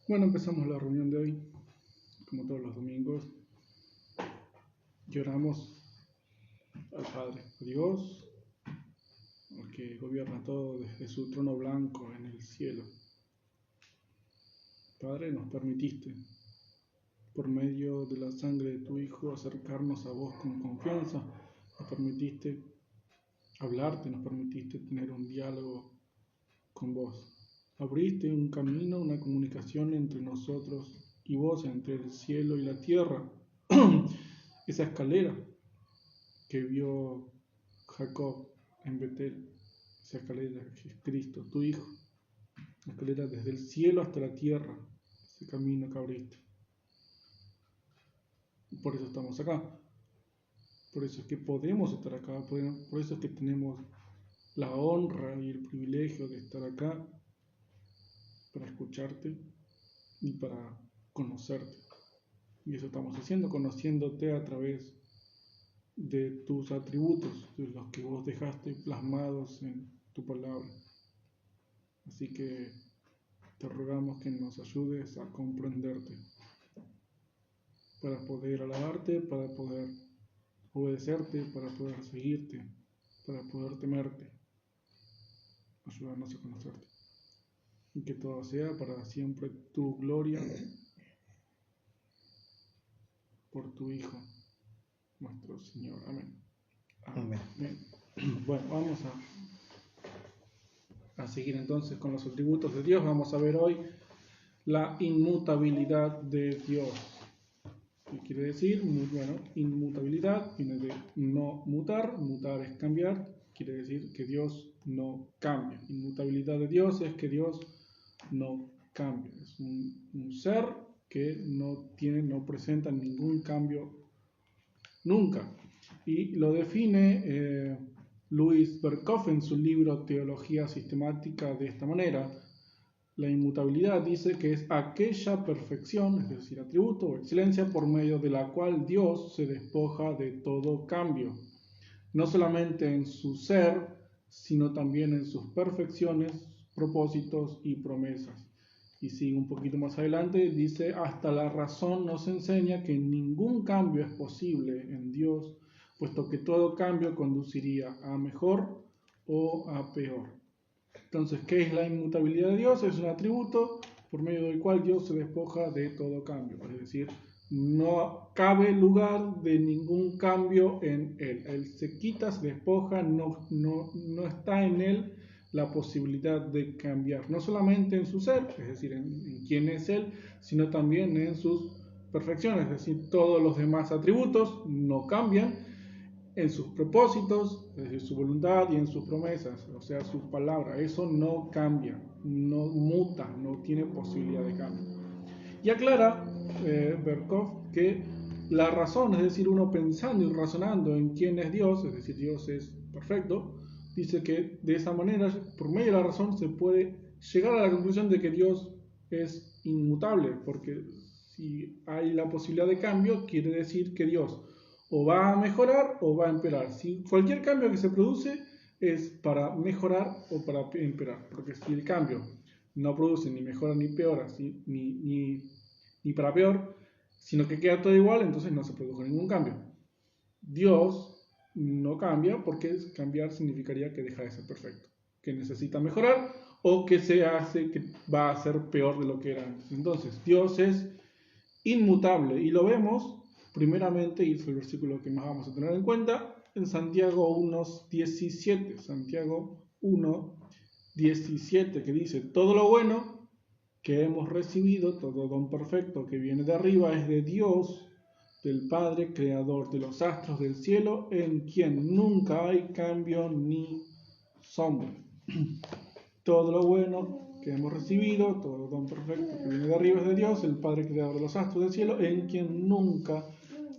Bueno, empezamos la reunión de hoy, como todos los domingos. Lloramos al Padre, a Dios, al que gobierna todo desde su trono blanco en el cielo. Padre, nos permitiste, por medio de la sangre de tu Hijo, acercarnos a vos con confianza. Nos permitiste hablarte, nos permitiste tener un diálogo con vos. Abriste un camino, una comunicación entre nosotros y vos, entre el cielo y la tierra. Esa escalera que vio Jacob en Betel, esa escalera que es Cristo, tu Hijo, la escalera desde el cielo hasta la tierra, ese camino que abriste. Por eso estamos acá, por eso es que podemos estar acá, por eso es que tenemos la honra y el privilegio de estar acá para escucharte y para conocerte. Y eso estamos haciendo, conociéndote a través de tus atributos, de los que vos dejaste plasmados en tu palabra. Así que te rogamos que nos ayudes a comprenderte, para poder alabarte, para poder obedecerte, para poder seguirte, para poder temerte. Ayúdanos a conocerte. Y que todo sea para siempre tu gloria, por tu Hijo, nuestro Señor. Amén. Amén. Bueno, vamos a seguir entonces con los atributos de Dios. Vamos a ver hoy la inmutabilidad de Dios. ¿Qué quiere decir? Bueno, inmutabilidad viene de no mutar. Mutar es cambiar. Quiere decir que Dios no cambia. Inmutabilidad de Dios es que Dios no cambia. Es un ser que no presenta ningún cambio nunca. Y lo define Louis Berkhoff en su libro Teología Sistemática de esta manera. La inmutabilidad dice que es aquella perfección, es decir, atributo o excelencia, por medio de la cual Dios se despoja de todo cambio, no solamente en su ser, sino también en sus perfecciones, propósitos y promesas. Y sigue un poquito más adelante, dice, hasta la razón nos enseña que ningún cambio es posible en Dios, puesto que todo cambio conduciría a mejor o a peor. Entonces, ¿qué es la inmutabilidad de Dios? Es un atributo por medio del cual Dios se despoja de todo cambio. Es decir, no cabe lugar de ningún cambio en Él. Él se quita, se despoja, no está en Él la posibilidad de cambiar. No solamente en su ser, es decir, en quién es Él, sino también en sus perfecciones. Es decir, todos los demás atributos no cambian. En sus propósitos, es decir, su voluntad, y en sus promesas, o sea, su palabra. Eso no cambia, no muta, no tiene posibilidad de cambio. Y aclara Berkhoff que la razón, es decir, uno pensando y razonando en quién es Dios, es decir, Dios es perfecto, dice que de esa manera, por medio de la razón, se puede llegar a la conclusión de que Dios es inmutable, porque si hay la posibilidad de cambio, quiere decir que Dios o va a mejorar o va a empeorar. Si cualquier cambio que se produce es para mejorar o para empeorar, porque si el cambio no produce ni mejora ni peora, ni para peor, sino que queda todo igual, entonces no se produjo ningún cambio. Dios no cambia porque cambiar significaría que deja de ser perfecto, que necesita mejorar o que va a ser peor de lo que era antes. Entonces, Dios es inmutable y lo vemos primeramente, y es el versículo que más vamos a tener en cuenta, en Santiago 1:17. Santiago 1:17, que dice: todo lo bueno que hemos recibido, todo don perfecto que viene de arriba, es de Dios, del Padre, creador de los astros del cielo, en quien nunca hay cambio ni sombra. Todo lo bueno que hemos recibido, todo don perfecto que viene de arriba es de Dios, el Padre creador de los astros del cielo, en quien nunca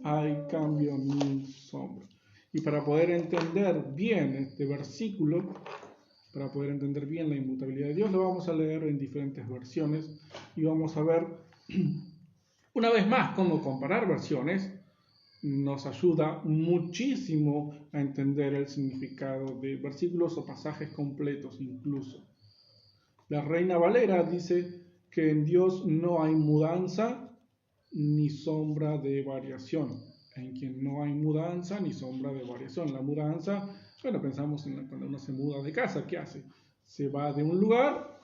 hay cambio ni sombra. Y para poder entender bien este versículo, para poder entender bien la inmutabilidad de Dios, lo vamos a leer en diferentes versiones y vamos a ver una vez más cómo comparar versiones nos ayuda muchísimo a entender el significado de versículos o pasajes completos incluso. La Reina Valera dice que en Dios no hay mudanza ni sombra de variación. En quien no hay mudanza ni sombra de variación. La mudanza, bueno, pensamos en cuando uno se muda de casa, ¿qué hace? Se va de un lugar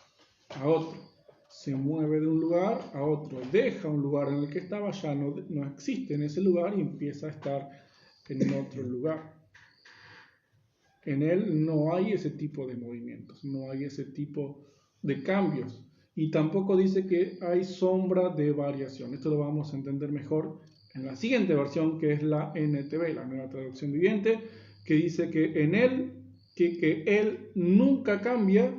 a otro, se mueve de un lugar a otro, deja un lugar en el que estaba, ya no existe en ese lugar y empieza a estar en otro lugar. En él no hay ese tipo de movimientos, no hay ese tipo de cambios. Y tampoco dice que hay sombra de variación. Esto lo vamos a entender mejor en la siguiente versión, que es la NTV, la Nueva Traducción Viviente, que dice que en él, que él nunca cambia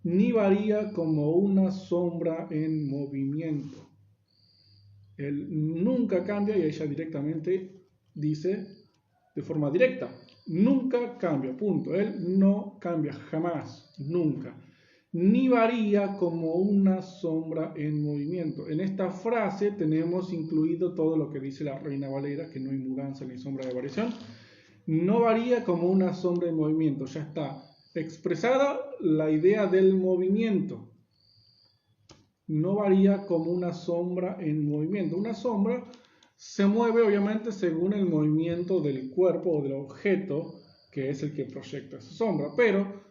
ni varía como una sombra en movimiento. Él nunca cambia, y ella directamente dice de forma directa, nunca cambia, punto. Él no cambia jamás, nunca. Ni varía como una sombra en movimiento. En esta frase tenemos incluido todo lo que dice la Reina Valera, que no hay mudanza ni sombra de variación. No varía como una sombra en movimiento. Ya está expresada la idea del movimiento. No varía como una sombra en movimiento. Una sombra se mueve obviamente según el movimiento del cuerpo o del objeto que es el que proyecta esa sombra. Pero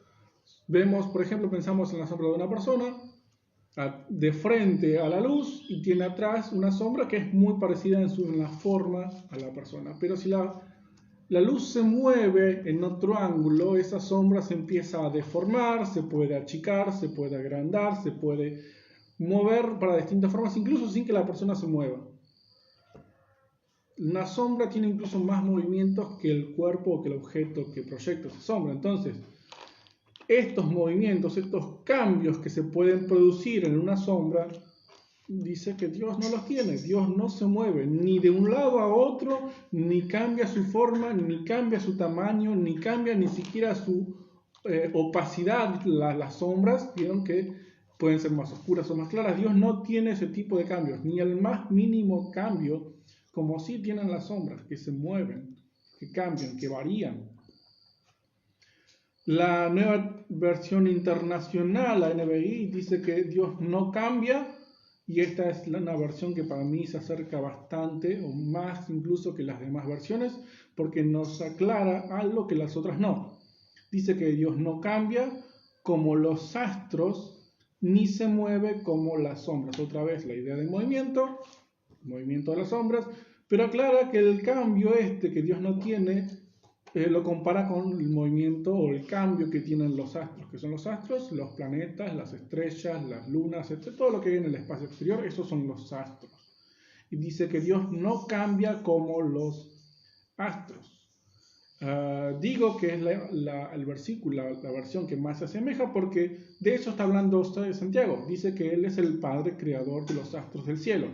vemos, por ejemplo, pensamos en la sombra de una persona de frente a la luz y tiene atrás una sombra que es muy parecida en la forma a la persona. Pero si la luz se mueve en otro ángulo, esa sombra se empieza a deformar, se puede achicar, se puede agrandar, se puede mover para distintas formas, incluso sin que la persona se mueva. Una sombra tiene incluso más movimientos que el cuerpo o que el objeto que proyecta esa sombra. Entonces, estos movimientos, estos cambios que se pueden producir en una sombra, dice que Dios no los tiene. Dios no se mueve ni de un lado a otro, ni cambia su forma, ni cambia su tamaño, ni cambia ni siquiera su opacidad. Las sombras, vieron que pueden ser más oscuras o más claras. Dios no tiene ese tipo de cambios, ni el más mínimo cambio, como sí tienen las sombras, que se mueven, que cambian, que varían. La Nueva Versión Internacional, la NBI, dice que Dios no cambia, y esta es una versión que para mí se acerca bastante, o más incluso que las demás versiones, porque nos aclara algo que las otras no. Dice que Dios no cambia como los astros, ni se mueve como las sombras. Otra vez la idea de movimiento de las sombras, pero aclara que el cambio que Dios no tiene, lo compara con el movimiento o el cambio que tienen los astros. ¿Qué son los astros? Los planetas, las estrellas, las lunas, etc. Todo lo que hay en el espacio exterior, esos son los astros. Y dice que Dios no cambia como los astros. Digo que es el versículo, la versión que más se asemeja, porque de eso está hablando de Santiago. Dice que Él es el Padre creador de los astros del cielo.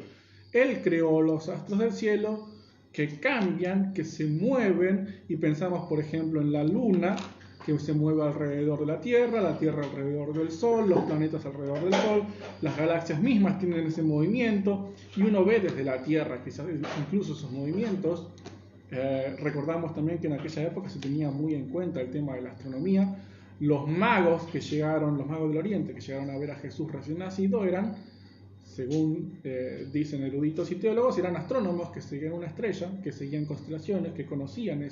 Él creó los astros del cielo, que cambian, que se mueven, y pensamos, por ejemplo, en la luna, que se mueve alrededor de la Tierra alrededor del Sol, los planetas alrededor del Sol, las galaxias mismas tienen ese movimiento, y uno ve desde la Tierra quizás incluso esos movimientos. Recordamos también que en aquella época se tenía muy en cuenta el tema de la astronomía. Los magos del Oriente, que llegaron a ver a Jesús recién nacido, eran, según dicen eruditos y teólogos, eran astrónomos que seguían una estrella, que seguían constelaciones, que conocían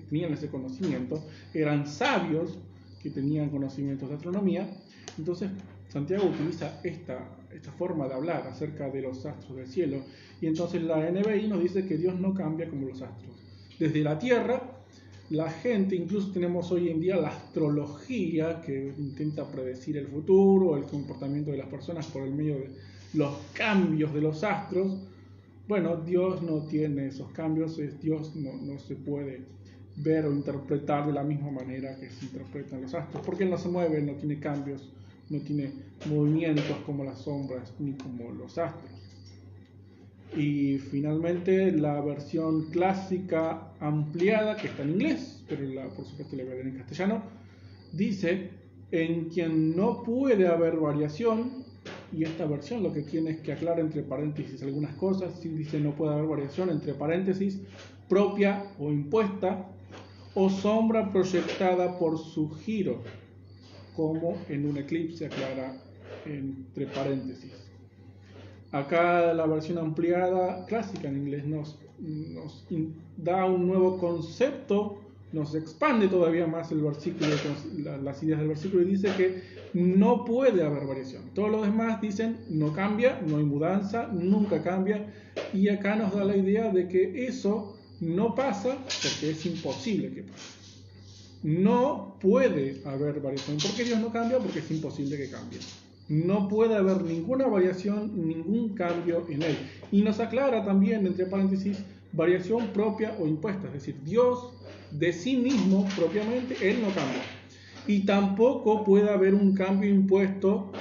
tenían ese conocimiento, eran sabios que tenían conocimientos de astronomía. Entonces Santiago utiliza esta forma de hablar acerca de los astros del cielo, y entonces la NBI nos dice que Dios no cambia como los astros. Desde la Tierra, la gente, incluso tenemos hoy en día la astrología, que intenta predecir el futuro, el comportamiento de las personas por el medio de los cambios de los astros. Bueno, Dios no tiene esos cambios, Dios no se puede ver o interpretar de la misma manera que se interpretan los astros, porque Él no se mueve, no tiene cambios, no tiene movimientos como las sombras ni como los astros. Y finalmente la versión clásica ampliada, que está en inglés, pero por supuesto la voy a leer en castellano, dice: en quien no puede haber variación. Y esta versión lo que tiene es que aclara entre paréntesis algunas cosas. Si dice no puede haber variación, entre paréntesis, propia o impuesta, o sombra proyectada por su giro, como en un eclipse, aclara entre paréntesis. Acá la versión ampliada clásica en inglés nos da un nuevo concepto, nos expande todavía más el versículo, las ideas del versículo, y dice que no puede haber variación. Todos los demás dicen no cambia, no hay mudanza, nunca cambia, y acá nos da la idea de que eso no pasa porque es imposible que pase. No puede haber variación. ¿Por qué Dios no cambia? Porque es imposible que cambie. No puede haber ninguna variación, ningún cambio en él. Y nos aclara también, entre paréntesis, variación propia o impuesta. Es decir, Dios de sí mismo propiamente, Él no cambia. Y tampoco puede haber un cambio impuesto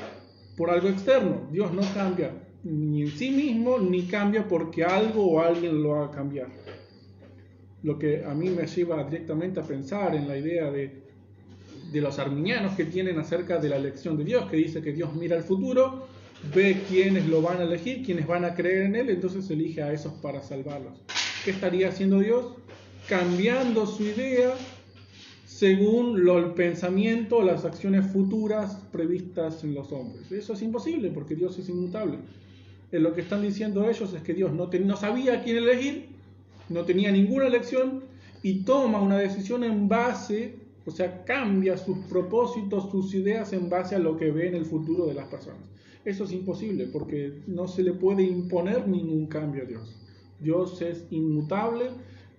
por algo externo. Dios no cambia ni en sí mismo, ni cambia porque algo o alguien lo haga cambiar. Lo que a mí me lleva directamente a pensar en la idea de los arminianos que tienen acerca de la elección de Dios, que dice que Dios mira al futuro, ve quiénes lo van a elegir, quiénes van a creer en Él, entonces elige a esos para salvarlos. ¿Qué estaría haciendo Dios? Cambiando su idea según el pensamiento, las acciones futuras previstas en los hombres. Eso es imposible porque Dios es inmutable. Lo que están diciendo ellos es que Dios no sabía a quién elegir, no tenía ninguna elección y toma una decisión en base, o sea, cambia sus propósitos, sus ideas en base a lo que ve en el futuro de las personas. Eso es imposible porque no se le puede imponer ningún cambio a Dios. Dios es inmutable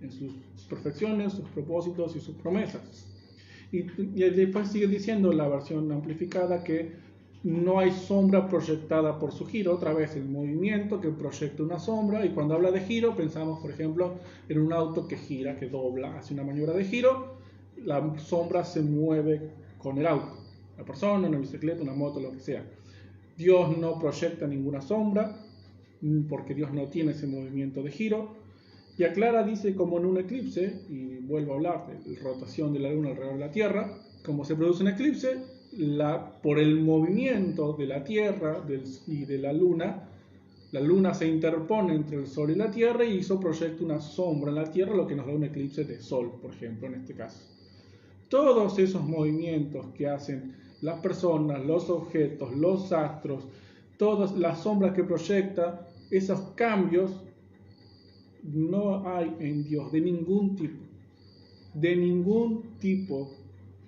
en sus perfecciones, sus propósitos y sus promesas. Y después sigue diciendo la versión amplificada que no hay sombra proyectada por su giro. Otra vez el movimiento que proyecta una sombra, y cuando habla de giro pensamos, por ejemplo, en un auto que gira, que dobla, hace una maniobra de giro. La sombra se mueve con el auto, la persona, una bicicleta, una moto, lo que sea. Dios no proyecta ninguna sombra porque Dios no tiene ese movimiento de giro. Y aclara, dice, como en un eclipse, y vuelvo a hablar de la rotación de la luna alrededor de la Tierra, como se produce un eclipse, por el movimiento de la Tierra y de la luna se interpone entre el Sol y la Tierra y eso proyecta una sombra en la Tierra, lo que nos da un eclipse de Sol, por ejemplo, en este caso. Todos esos movimientos que hacen las personas, los objetos, los astros, todas las sombras que proyecta, esos cambios, no hay en Dios de ningún tipo. De ningún tipo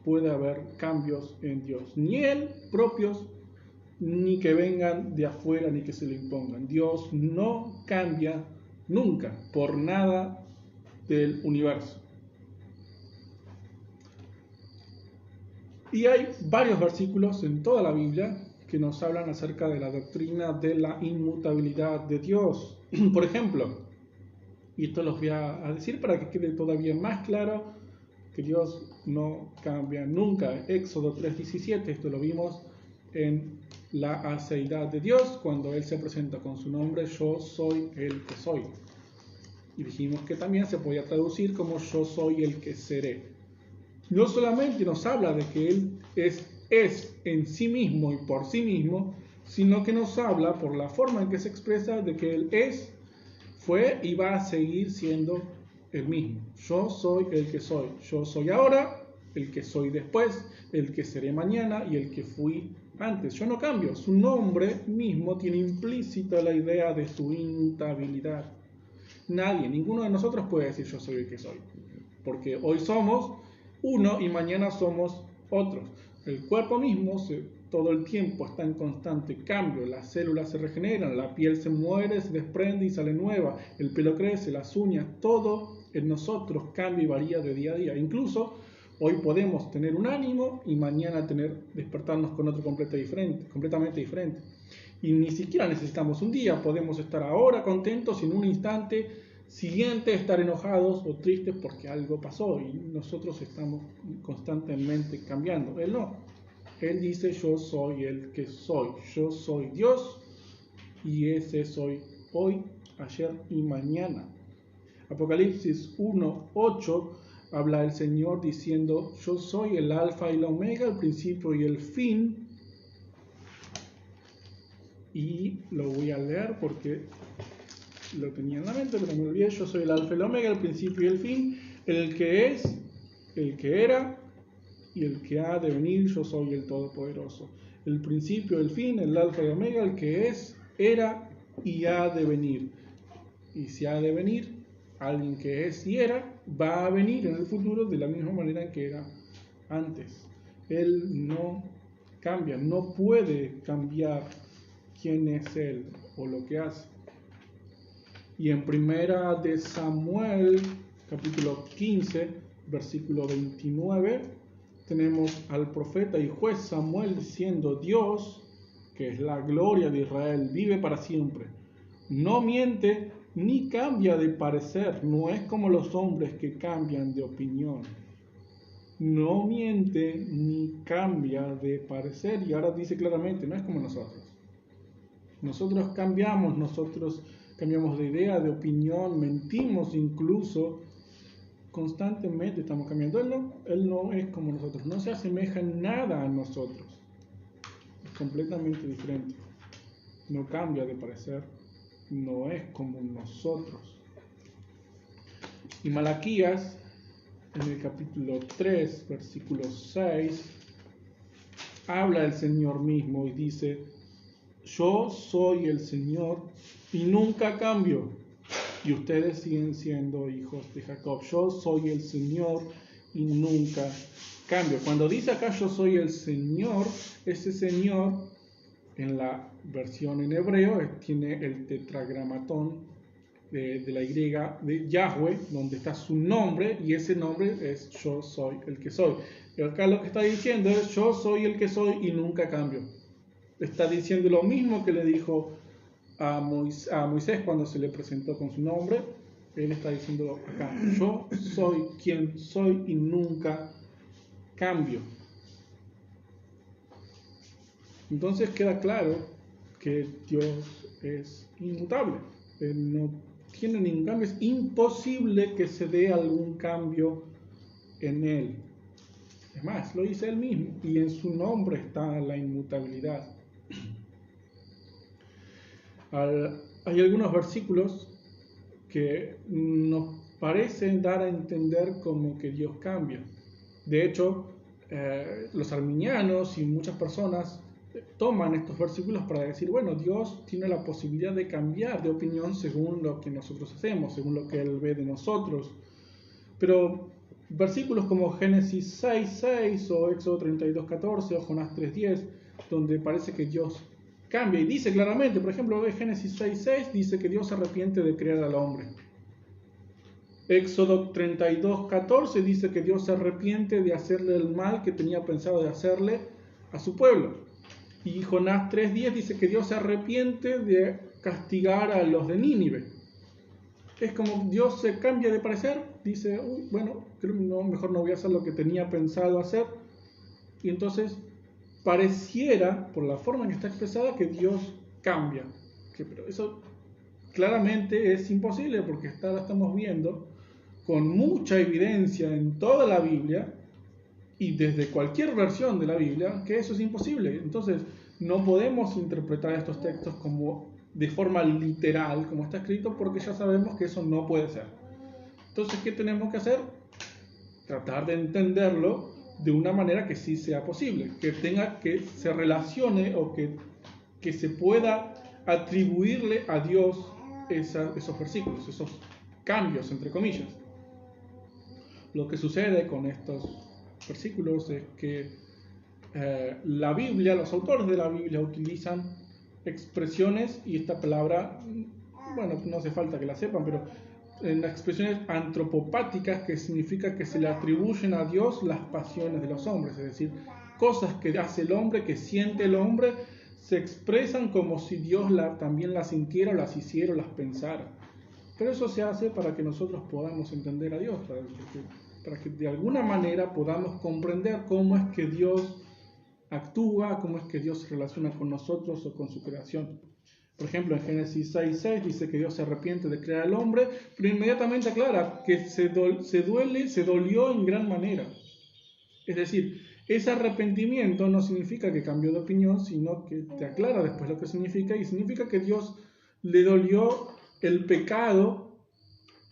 puede haber cambios en Dios. Ni Él propios, ni que vengan de afuera, ni que se le impongan. Dios no cambia nunca por nada del universo. Y hay varios versículos en toda la Biblia que nos hablan acerca de la doctrina de la inmutabilidad de Dios. Por ejemplo, y esto los voy a decir para que quede todavía más claro que Dios no cambia nunca. Éxodo 3:17, esto lo vimos en la aceidad de Dios, cuando Él se presenta con su nombre, yo soy el que soy. Y dijimos que también se podía traducir como yo soy el que seré. No solamente nos habla de que Él es en sí mismo y por sí mismo, sino que nos habla por la forma en que se expresa de que Él es, fue y va a seguir siendo el mismo. Yo soy el que soy. Yo soy ahora, el que soy después, el que seré mañana y el que fui antes. Yo no cambio. Su nombre mismo tiene implícita la idea de su inmutabilidad. Nadie, ninguno de nosotros puede decir yo soy el que soy. Porque hoy somos uno y mañana somos otros. El cuerpo mismo todo el tiempo está en constante cambio. Las células se regeneran, la piel se muere, se desprende y sale nueva. El pelo crece, las uñas, todo en nosotros cambia y varía de día a día. Incluso hoy podemos tener un ánimo y mañana despertarnos con otro completamente diferente. Y ni siquiera necesitamos un día, podemos estar ahora contentos y en un instante siguiente estar enojados o tristes porque algo pasó y nosotros estamos constantemente cambiando. Él no. Él dice yo soy el que soy. Yo soy Dios y ese soy hoy, ayer y mañana. Apocalipsis 1:8 habla el Señor diciendo yo soy el alfa y la omega, el principio y el fin. Y lo voy a leer porque lo tenía en la mente, pero me olvidé. Yo soy el alfa y la omega, el principio y el fin, el que es, el que era y el que ha de venir. Yo soy el Todopoderoso. El principio, el fin, el alfa y la omega, el que es, era y ha de venir. Y si ha de venir, alguien que es y era, va a venir en el futuro de la misma manera en que era antes. Él no cambia, no puede cambiar quién es Él o lo que hace. Y en Primera de Samuel, capítulo 15, versículo 29, tenemos al profeta y juez Samuel diciendo: Dios, que es la gloria de Israel, vive para siempre. No miente ni cambia de parecer, no es como los hombres que cambian de opinión. No miente ni cambia de parecer. Y ahora dice claramente, no es como nosotros. Nosotros cambiamos de idea, de opinión, mentimos incluso, constantemente estamos cambiando. Él no es como nosotros, no se asemeja en nada a nosotros, es completamente diferente, no cambia de parecer, no es como nosotros. Y Malaquías, en el capítulo 3, versículo 6, habla el Señor mismo y dice: yo soy el Señor y nunca cambio, y ustedes siguen siendo hijos de Jacob. Yo soy el Señor y nunca cambio. Cuando dice acá yo soy el Señor, ese Señor en la versión en hebreo tiene el tetragramatón de la Y de Yahweh, donde está su nombre, y ese nombre es yo soy el que soy. Y acá lo que está diciendo es yo soy el que soy y nunca cambio. Está diciendo lo mismo que le dijo a Moisés cuando se le presentó con su nombre. Él está diciendo acá: yo soy quien soy y nunca cambio. Entonces queda claro que Dios es inmutable. Él no tiene ningún cambio. Es imposible que se dé algún cambio en Él. Es más, lo dice Él mismo. Y en su nombre está la inmutabilidad. Hay algunos versículos que nos parecen dar a entender como que Dios cambia. De hecho, los arminianos y muchas personas toman estos versículos para decir, bueno, Dios tiene la posibilidad de cambiar de opinión según lo que nosotros hacemos, según lo que Él ve de nosotros. Pero versículos como Génesis 6:6 o Éxodo 32:14 o Jonás 3:10, donde parece que Dios cambia y dice claramente, por ejemplo, de Génesis 6:6 dice que Dios se arrepiente de crear al hombre. Éxodo 32:14 dice que Dios se arrepiente de hacerle el mal que tenía pensado de hacerle a su pueblo. Y Jonás 3:10 dice que Dios se arrepiente de castigar a los de Nínive. Es como Dios se cambia de parecer, dice, bueno, mejor no voy a hacer lo que tenía pensado hacer. Y entonces pareciera, por la forma en que está expresada, que Dios cambia. Pero eso claramente es imposible, porque estamos viendo con mucha evidencia en toda la Biblia y desde cualquier versión de la Biblia que eso es imposible. Entonces no podemos interpretar estos textos como de forma literal, como está escrito, porque ya sabemos que eso no puede ser. Entonces, ¿qué tenemos que hacer? Tratar de entenderlo de una manera que sí sea posible, que se relacione o que se pueda atribuirle a Dios esos versículos, esos cambios, entre comillas. Lo que sucede con estos versículos es que la Biblia, los autores de la Biblia utilizan expresiones, y esta palabra, bueno, no hace falta que la sepan, pero en las expresiones antropopáticas, que significa que se le atribuyen a Dios las pasiones de los hombres, es decir, cosas que hace el hombre, que siente el hombre, se expresan como si Dios también las sintiera, las hiciera, las pensara. Pero eso se hace para que nosotros podamos entender a Dios, para que de alguna manera podamos comprender cómo es que Dios actúa, cómo es que Dios se relaciona con nosotros o con su creación. Por ejemplo, en Génesis 6:6 dice que Dios se arrepiente de crear al hombre, pero inmediatamente aclara que se dolió en gran manera. Es decir, ese arrepentimiento no significa que cambió de opinión, sino que te aclara después lo que significa, y significa que Dios le dolió el pecado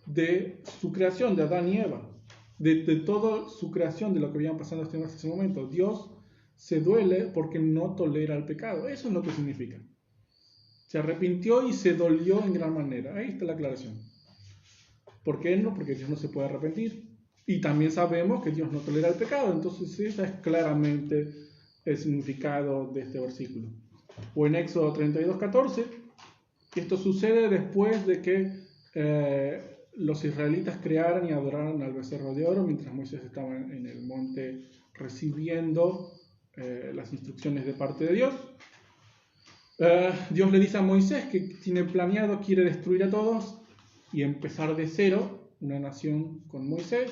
de su creación, de Adán y Eva, de toda su creación, de lo que habían pasado hasta ese momento. Dios se duele porque no tolera el pecado. Eso es lo que significa. Se arrepintió y se dolió en gran manera. Ahí está la aclaración. ¿Por qué no? Porque Dios no se puede arrepentir. Y también sabemos que Dios no tolera el pecado. Entonces ese es claramente el significado de este versículo. O en Éxodo 32:14, esto sucede después de que los israelitas crearan y adoraran al becerro de oro mientras Moisés estaba en el monte recibiendo las instrucciones de parte de Dios. Dios le dice a Moisés que tiene planeado, quiere destruir a todos y empezar de cero una nación con Moisés.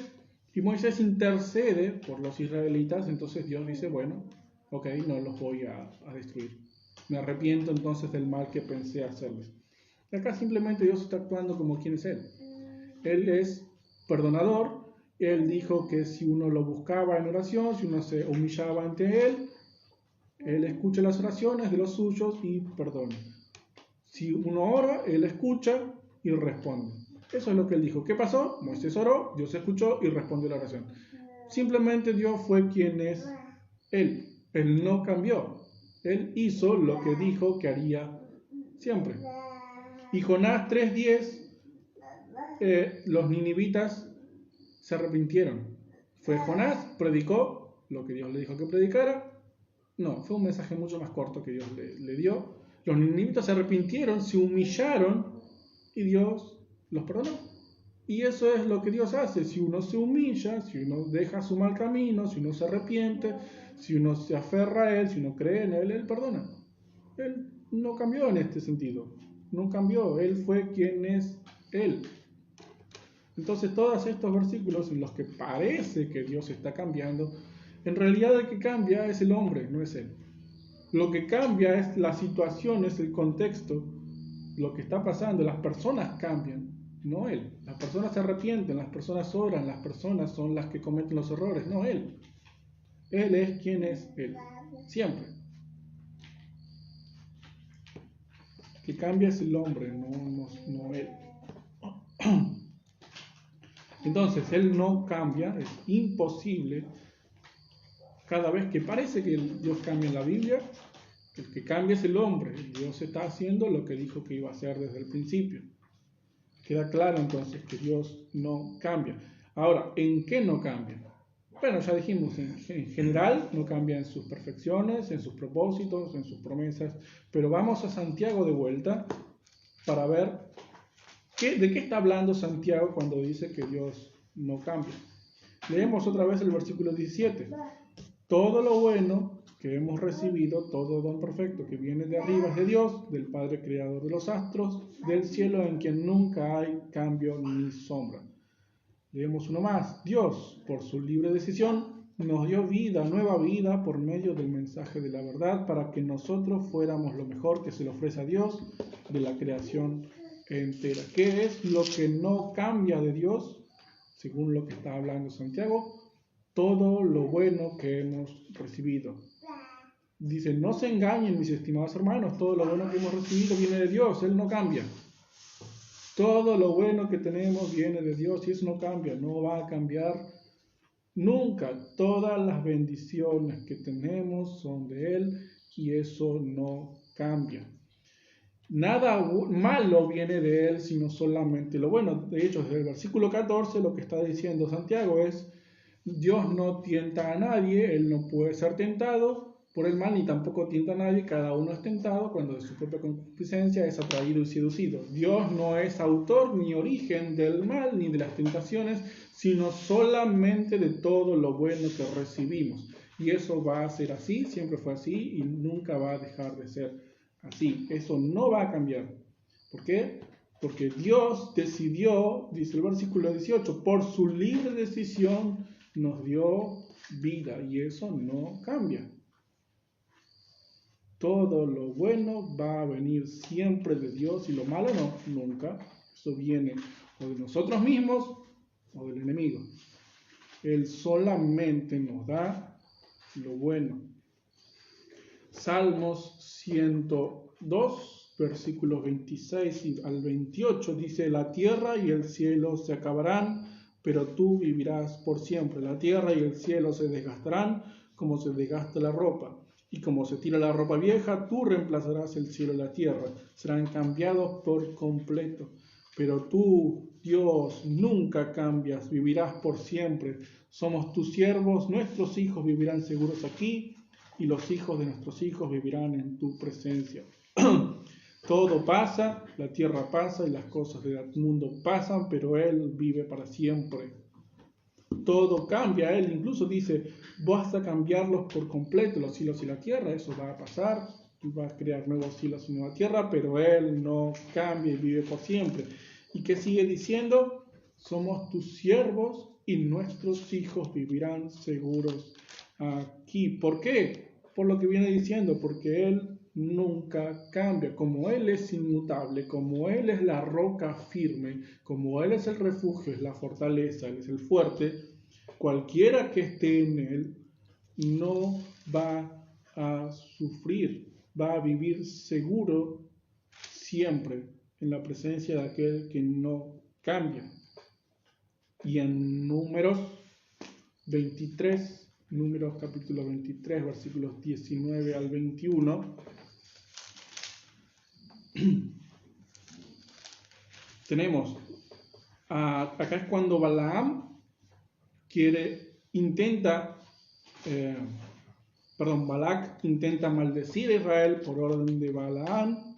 Y Moisés intercede por los israelitas, entonces Dios dice, bueno, ok, no los voy a destruir. Me arrepiento entonces del mal que pensé hacerles. Y acá simplemente Dios está actuando como quien es Él. Él es perdonador. Él dijo que si uno lo buscaba en oración, si uno se humillaba ante Él, Él escucha las oraciones de los suyos y perdona. Si uno ora, Él escucha y responde. Eso es lo que Él dijo. ¿Qué pasó? Moisés oró, Dios escuchó y respondió la oración. Simplemente Dios fue quien es Él. Él no cambió. Él hizo lo que dijo que haría siempre. Y Jonás 3:10, los ninivitas se arrepintieron. Fue Jonás, predicó lo que Dios le dijo que predicara. No, fue un mensaje mucho más corto que Dios le dio. Los ninivitas se arrepintieron, se humillaron y Dios los perdonó. Y eso es lo que Dios hace. Si uno se humilla, si uno deja su mal camino, si uno se arrepiente, si uno se aferra a Él, si uno cree en Él, Él perdona. Él no cambió en este sentido. No cambió. Él fue quien es Él. Entonces todos estos versículos en los que parece que Dios está cambiando, en realidad el que cambia es el hombre, no es Él. Lo que cambia es la situación, es el contexto, lo que está pasando. Las personas cambian, no Él. Las personas se arrepienten, las personas oran, las personas son las que cometen los errores, no Él. Él es quien es Él, siempre. El que cambia es el hombre, no Él. Entonces, Él no cambia, es imposible. Cada vez que parece que Dios cambia en la Biblia, el que cambia es el hombre. Y Dios está haciendo lo que dijo que iba a hacer desde el principio. Queda claro entonces que Dios no cambia. Ahora, ¿en qué no cambia? Bueno, ya dijimos, en general no cambia en sus perfecciones, en sus propósitos, en sus promesas. Pero vamos a Santiago de vuelta para ver de qué está hablando Santiago cuando dice que Dios no cambia. Leemos otra vez el versículo 17. Todo lo bueno que hemos recibido, todo don perfecto que viene de arriba es de Dios, del Padre creador de los astros, del cielo en quien nunca hay cambio ni sombra. Leemos uno más. Dios, por su libre decisión, nos dio vida, nueva vida, por medio del mensaje de la verdad, para que nosotros fuéramos lo mejor que se le ofrece a Dios de la creación entera. ¿Qué es lo que no cambia de Dios? Según lo que está hablando Santiago, todo lo bueno que hemos recibido. Dice, no se engañen, mis estimados hermanos, todo lo bueno que hemos recibido viene de Dios, Él no cambia. Todo lo bueno que tenemos viene de Dios y eso no cambia, no va a cambiar nunca. Todas las bendiciones que tenemos son de Él y eso no cambia. Nada malo viene de Él, sino solamente lo bueno. De hecho, desde el versículo 14 lo que está diciendo Santiago es, Dios no tienta a nadie, Él no puede ser tentado por el mal, ni tampoco tienta a nadie. Cada uno es tentado cuando de su propia concupiscencia es atraído y seducido. Dios no es autor ni origen del mal ni de las tentaciones, sino solamente de todo lo bueno que recibimos. Y eso va a ser así, siempre fue así y nunca va a dejar de ser así. Eso no va a cambiar. ¿Por qué? Porque Dios decidió, dice el versículo 18, por su libre decisión nos dio vida y eso no cambia. Todo lo bueno va a venir siempre de Dios y lo malo no, nunca. Eso viene o de nosotros mismos o del enemigo. Él solamente nos da lo bueno. Salmos 102, versículos 26 al 28 dice, la tierra y el cielo se acabarán, pero tú vivirás por siempre. La tierra y el cielo se desgastarán como se desgasta la ropa, Y como se tira la ropa vieja, tú reemplazarás el cielo y la tierra. Serán cambiados por completo. Pero tú, Dios, nunca cambias, vivirás por siempre. Somos tus siervos, nuestros hijos vivirán seguros aquí, y los hijos de nuestros hijos vivirán en tu presencia. Todo pasa, la tierra pasa y las cosas del mundo pasan, pero Él vive para siempre. Todo cambia, Él incluso dice, vas a cambiarlos por completo, los cielos y la tierra, eso va a pasar, tú vas a crear nuevos cielos y nueva tierra, pero Él no cambia y vive por siempre. ¿Y qué sigue diciendo? Somos tus siervos y nuestros hijos vivirán seguros aquí. ¿Por qué? Por lo que viene diciendo, porque Él nunca cambia. Como Él es inmutable, como Él es la roca firme, como Él es el refugio, es la fortaleza, Él es el fuerte, cualquiera que esté en Él no va a sufrir, va a vivir seguro siempre en la presencia de aquel que no cambia. Y en Números capítulo 23, versículos 19 al 21, tenemos, acá es cuando Balak intenta maldecir a Israel por orden de Balaam,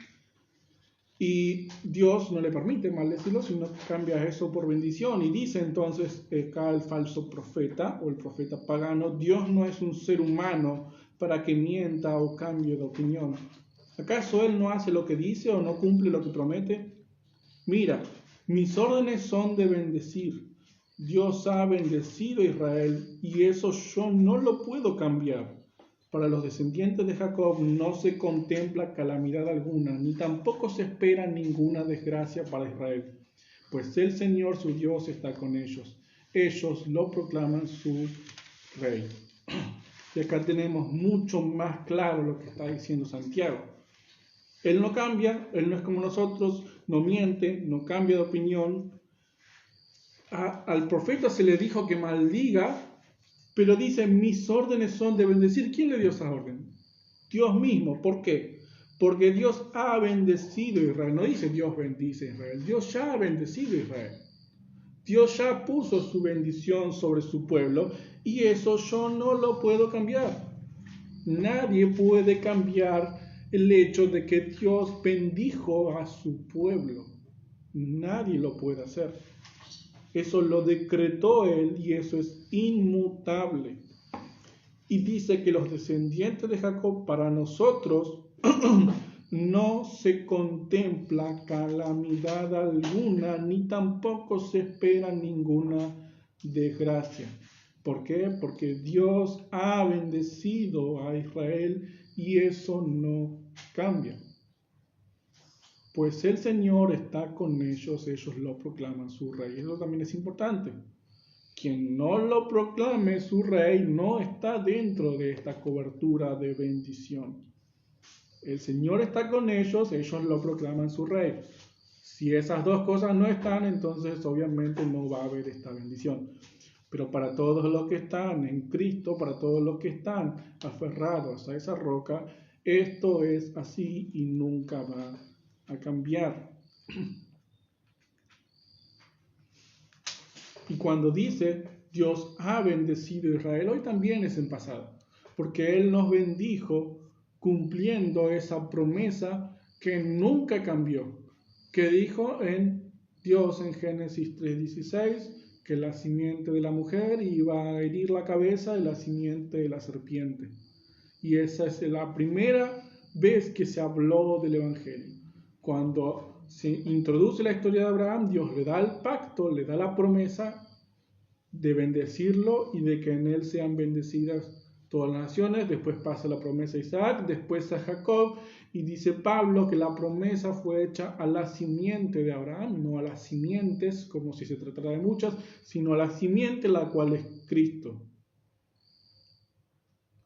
y Dios no le permite maldecirlo, sino que cambia eso por bendición. Y dice entonces acá el falso profeta o el profeta pagano, Dios no es un ser humano para que mienta o cambie de opinión. ¿Acaso Él no hace lo que dice o no cumple lo que promete? Mira, mis órdenes son de bendecir. Dios ha bendecido a Israel y eso yo no lo puedo cambiar. Para los descendientes de Jacob no se contempla calamidad alguna, ni tampoco se espera ninguna desgracia para Israel, pues el Señor su Dios está con ellos. Ellos lo proclaman su rey. Y acá tenemos mucho más claro lo que está diciendo Santiago. Él no cambia, Él no es como nosotros, no miente, no cambia de opinión. Al profeta se le dijo que maldiga, pero dice, mis órdenes son de bendecir. ¿Quién le dio esa orden? Dios mismo. ¿Por qué? Porque Dios ha bendecido a Israel. No dice Dios bendice a Israel. Dios ya ha bendecido a Israel. Dios ya puso su bendición sobre su pueblo y eso yo no lo puedo cambiar. Nadie puede cambiar el hecho de que Dios bendijo a su pueblo. Nadie lo puede hacer. Eso lo decretó Él y eso es inmutable. Y dice que los descendientes de Jacob, para nosotros, no se contempla calamidad alguna, ni tampoco se espera ninguna desgracia. ¿Por qué? Porque Dios ha bendecido a Israel y eso no cambia. Pues el Señor está con ellos, ellos lo proclaman su rey. Eso también es importante. Quien no lo proclame su rey no está dentro de esta cobertura de bendición. El Señor está con ellos lo proclaman su rey. Si esas dos cosas no están, entonces obviamente no va a haber esta bendición. Pero para todos los que están en Cristo, para todos los que están aferrados a esa roca, esto es así y nunca va a cambiar. Y cuando dice Dios ha bendecido a Israel, hoy también es en pasado, porque Él nos bendijo cumpliendo esa promesa que nunca cambió, que dijo en Dios en Génesis 3:16, que la simiente de la mujer iba a herir la cabeza de la simiente de la serpiente. Y esa es la primera vez que se habló del Evangelio. Cuando se introduce la historia de Abraham, Dios le da el pacto, le da la promesa de bendecirlo y de que en él sean bendecidas todas las naciones. Después pasa la promesa a Isaac, después a Jacob, y dice Pablo que la promesa fue hecha a la simiente de Abraham, no a las simientes, como si se tratara de muchas, sino a la simiente, la cual es Cristo.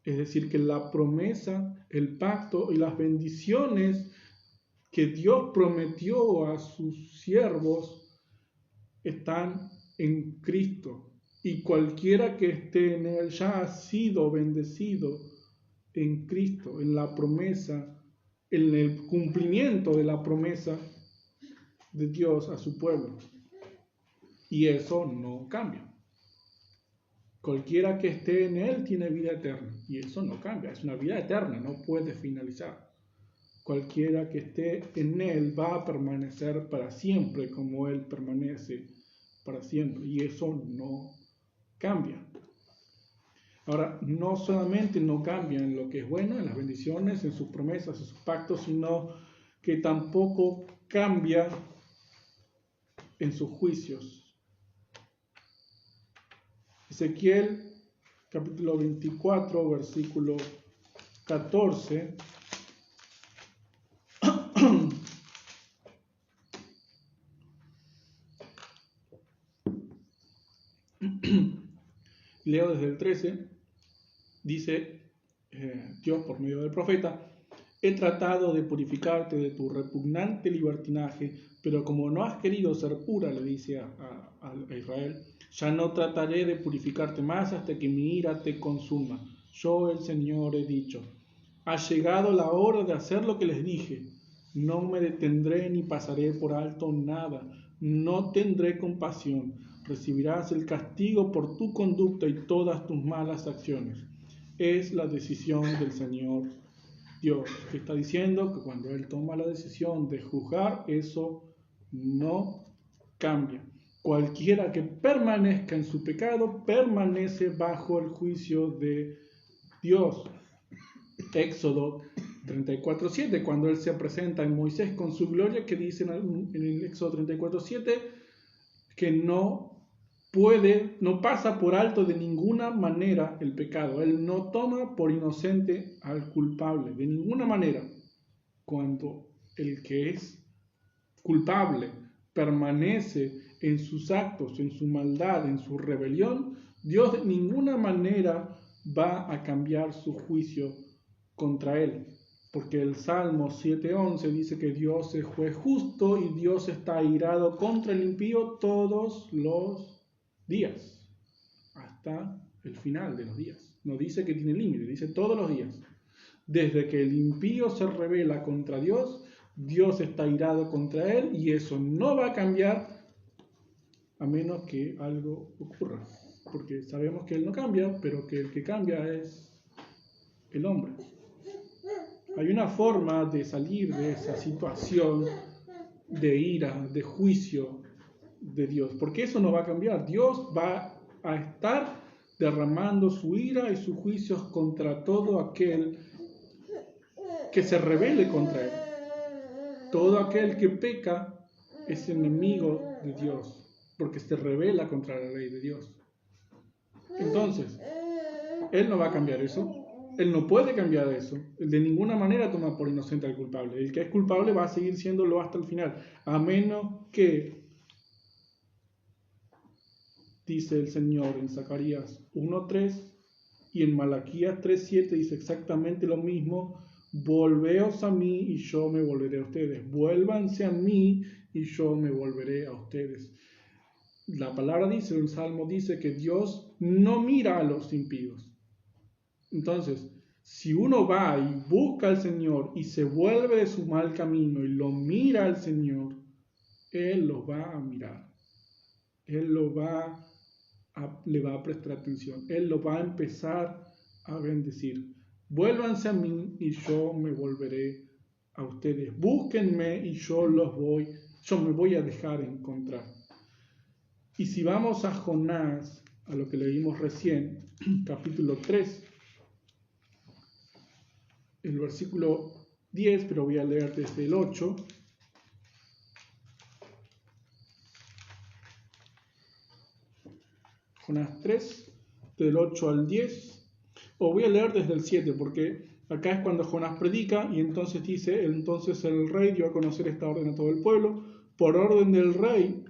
Es decir, que la promesa, el pacto y las bendiciones que Dios prometió a sus siervos están en Cristo. Y cualquiera que esté en él ya ha sido bendecido en Cristo, en la promesa, en el cumplimiento de la promesa de Dios a su pueblo. Y eso no cambia. Cualquiera que esté en Él tiene vida eterna. Y eso no cambia, es una vida eterna, no puede finalizar. Cualquiera que esté en Él va a permanecer para siempre como Él permanece para siempre. Y eso no cambia. Ahora, no solamente no cambia en lo que es bueno, en las bendiciones, en sus promesas, en sus pactos, sino que tampoco cambia en sus juicios. Ezequiel, capítulo 24, versículo 14. Leo desde el 13. Dice Dios por medio del profeta: he tratado de purificarte de tu repugnante libertinaje, pero como no has querido ser pura, le dice a Israel, ya no trataré de purificarte más hasta que mi ira te consuma. Yo, el Señor, he dicho. Ha llegado la hora de hacer lo que les dije. No me detendré ni pasaré por alto nada. No tendré compasión. Recibirás el castigo por tu conducta y todas tus malas acciones. Es la decisión del Señor Dios, que está diciendo que cuando Él toma la decisión de juzgar, eso no cambia. Cualquiera que permanezca en su pecado permanece bajo el juicio de Dios. Éxodo 34:7, cuando Él se presenta en Moisés con su gloria, que dice en el Éxodo 34:7 que no pasa por alto de ninguna manera el pecado. Él no toma por inocente al culpable, de ninguna manera. Cuando el que es culpable permanece en sus actos, en su maldad, en su rebelión, Dios de ninguna manera va a cambiar su juicio contra él. Porque el Salmo 7:11 dice que Dios es juez justo y Dios está airado contra el impío todos los días, hasta el final de los días. No dice que tiene límite, dice todos los días. Desde que el impío se rebela contra Dios, Dios está airado contra él y eso no va a cambiar a menos que algo ocurra. Porque sabemos que Él no cambia, pero que el que cambia es el hombre. Hay una forma de salir de esa situación de ira, de juicio de Dios, porque eso no va a cambiar. Dios va a estar derramando su ira y sus juicios contra todo aquel que se rebele contra Él. Todo aquel que peca es enemigo de Dios, porque se rebela contra la ley de Dios. Entonces, Él no va a cambiar eso. Él no puede cambiar eso. Él de ninguna manera toma por inocente al culpable. El que es culpable va a seguir siéndolo hasta el final, a menos que, dice el Señor en Zacarías 1:3 y en Malaquías 3:7 dice exactamente lo mismo: volveos a mí y yo me volveré a ustedes. Vuélvanse a mí y yo me volveré a ustedes. La palabra dice, el Salmo dice que Dios no mira a los impíos. Entonces, si uno va y busca al Señor y se vuelve de su mal camino y lo mira al Señor, Él lo va a mirar. Él le va a prestar atención. Él lo va a empezar a bendecir. Vuélvanse a mí y yo me volveré a ustedes. Búsquenme y yo me voy a dejar encontrar. Y si vamos a Jonás, a lo que leímos recién, capítulo 3, el versículo 10, pero voy a leer desde el 8. Jonás 3, del 8 al 10, o voy a leer desde el 7, porque acá es cuando Jonás predica, y entonces dice, entonces el rey dio a conocer esta orden a todo el pueblo, por orden del rey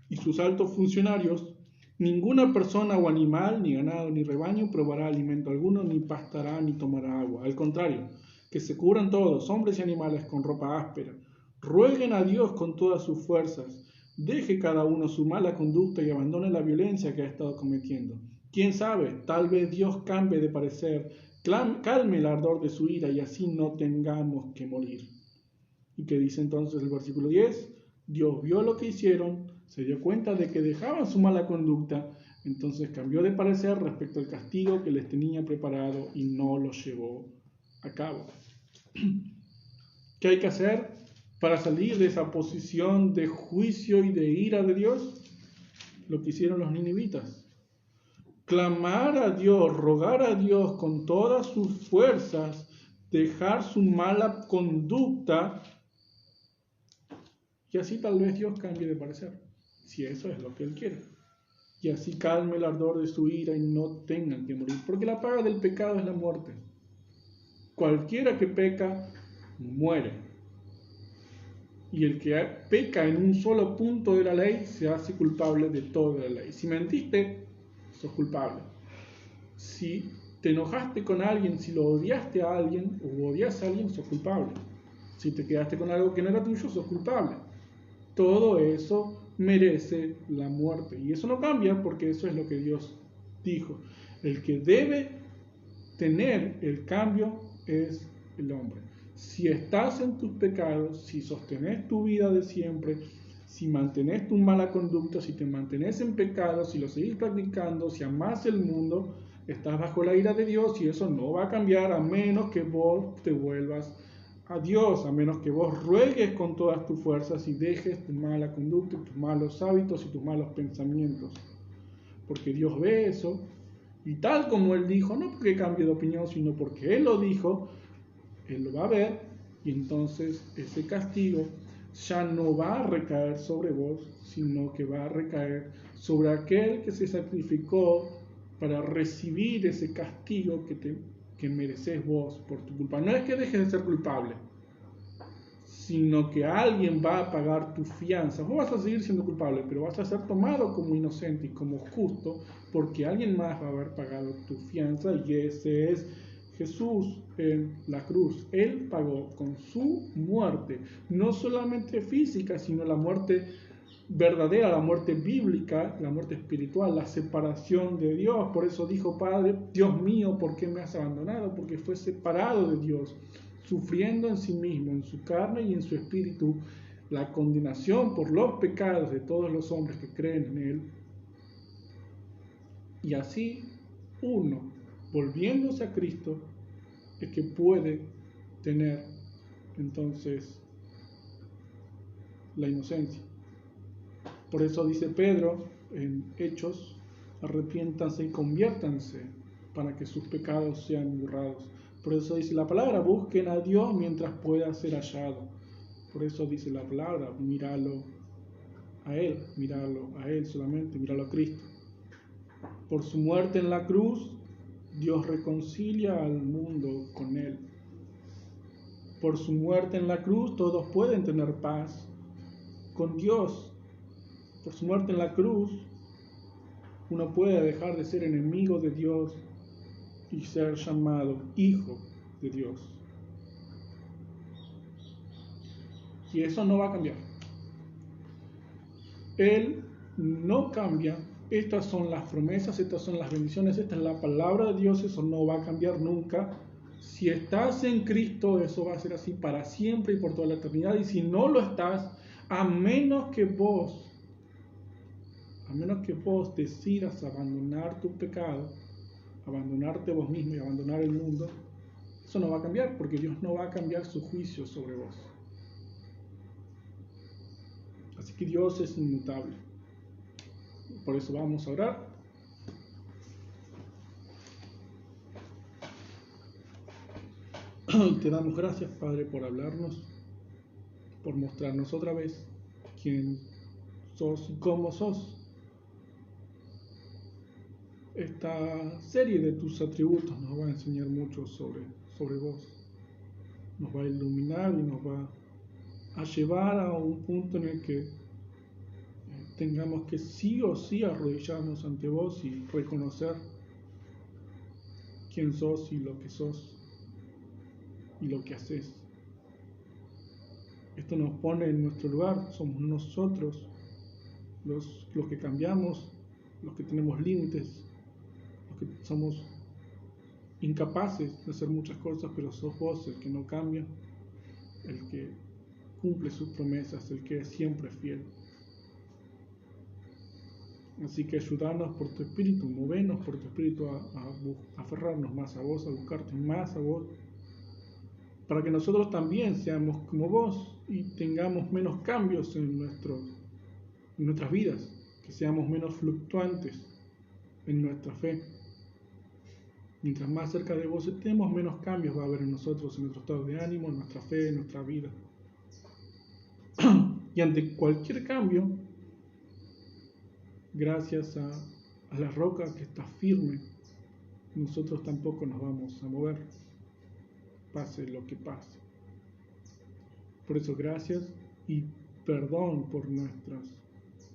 y sus altos funcionarios, ninguna persona o animal, ni ganado, ni rebaño, probará alimento alguno, ni pastará, ni tomará agua. Al contrario, que se cubran todos, hombres y animales, con ropa áspera. Rueguen a Dios con todas sus fuerzas. Deje cada uno su mala conducta y abandone la violencia que ha estado cometiendo. ¿Quién sabe? Tal vez Dios cambie de parecer calme el ardor de su ira y así no tengamos que morir. ¿Y qué dice entonces el versículo 10? Dios vio lo que hicieron, se dio cuenta de que dejaban su mala conducta, entonces cambió de parecer respecto al castigo que les tenía preparado y no lo llevó a cabo. ¿Qué hay que hacer para salir de esa posición de juicio y de ira de Dios? Lo que hicieron los ninivitas. Clamar a Dios, rogar a Dios con todas sus fuerzas, dejar su mala conducta, y así tal vez Dios cambie de parecer, si eso es lo que Él quiere. Y así calme el ardor de su ira y no tengan que morir, porque la paga del pecado es la muerte. Cualquiera que peca, muere. Y el que peca en un solo punto de la ley se hace culpable de toda la ley. Si mentiste, sos culpable. Si te enojaste con alguien, si lo odiaste a alguien o odias a alguien, sos culpable. Si te quedaste con algo que no era tuyo, sos culpable. Todo eso merece la muerte. Y eso no cambia porque eso es lo que Dios dijo. El que debe tener el cambio es el hombre. Si estás en tus pecados, si sostenés tu vida de siempre, si mantenés tu mala conducta, si te mantenés en pecado, si lo seguís practicando, si amás el mundo, estás bajo la ira de Dios y eso no va a cambiar a menos que vos te vuelvas a Dios, a menos que vos ruegues con todas tus fuerzas y dejes tu mala conducta, tus malos hábitos y tus malos pensamientos. Porque Dios ve eso y tal como Él dijo, no porque cambie de opinión, sino porque Él lo dijo, Él lo va a ver y entonces ese castigo ya no va a recaer sobre vos, sino que va a recaer sobre aquel que se sacrificó para recibir ese castigo que mereces vos por tu culpa. No es que dejes de ser culpable, sino que alguien va a pagar tu fianza. Vos vas a seguir siendo culpable, pero vas a ser tomado como inocente y como justo, porque alguien más va a haber pagado tu fianza y ese es Jesús en la cruz. Él pagó con su muerte, no solamente física, sino la muerte verdadera, la muerte bíblica, la muerte espiritual, la separación de Dios. Por eso dijo, Padre, Dios mío, ¿por qué me has abandonado? Porque fue separado de Dios, sufriendo en sí mismo, en su carne y en su espíritu, la condenación por los pecados de todos los hombres que creen en Él. Y así uno, volviéndose a Cristo, es que puede tener entonces la inocencia. Por eso dice Pedro en Hechos, arrepiéntanse y conviértanse para que sus pecados sean borrados. Por eso dice la palabra, busquen a Dios mientras pueda ser hallado. Por eso dice la palabra, míralo a Él solamente, míralo a Cristo. Por su muerte en la cruz, Dios reconcilia al mundo con Él. Por su muerte en la cruz, todos pueden tener paz con Dios. Por su muerte en la cruz, uno puede dejar de ser enemigo de Dios y ser llamado hijo de Dios. Y eso no va a cambiar. Él no cambia. Estas son las promesas, estas son las bendiciones, esta es la palabra de Dios, eso no va a cambiar nunca. Si estás en Cristo, eso va a ser así para siempre y por toda la eternidad. Y si no lo estás, a menos que vos decidas abandonar tu pecado, abandonarte vos mismo y abandonar el mundo, eso no va a cambiar, porque Dios no va a cambiar su juicio sobre vos. Así que Dios es inmutable. Por eso vamos a orar. Te damos gracias, Padre, por hablarnos, por mostrarnos otra vez quién sos y cómo sos. Esta serie de tus atributos nos va a enseñar mucho sobre vos. Nos va a iluminar y nos va a llevar a un punto en el que tengamos que sí o sí arrodillarnos ante vos y reconocer quién sos y lo que sos y lo que haces. Esto nos pone en nuestro lugar, somos nosotros los que cambiamos, los que tenemos límites, los que somos incapaces de hacer muchas cosas, pero sos vos el que no cambia, el que cumple sus promesas, el que es siempre fiel. Así que ayúdanos por tu espíritu, movenos por tu espíritu a aferrarnos más a vos, a buscarte más a vos, para que nosotros también seamos como vos y tengamos menos cambios en nuestras vidas, que seamos menos fluctuantes en nuestra fe. Mientras más cerca de vos estemos, menos cambios va a haber en nosotros, en nuestro estado de ánimo, en nuestra fe, en nuestra vida. Y ante cualquier cambio, gracias a la roca que está firme, nosotros tampoco nos vamos a mover, pase lo que pase. Por eso gracias y perdón por nuestras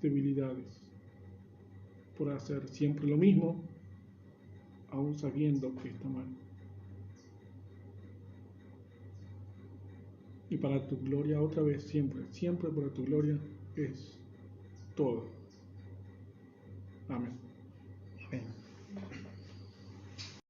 debilidades, por hacer siempre lo mismo, aún sabiendo que está mal. Y para tu gloria, otra vez, siempre, siempre para tu gloria es todo. Amén.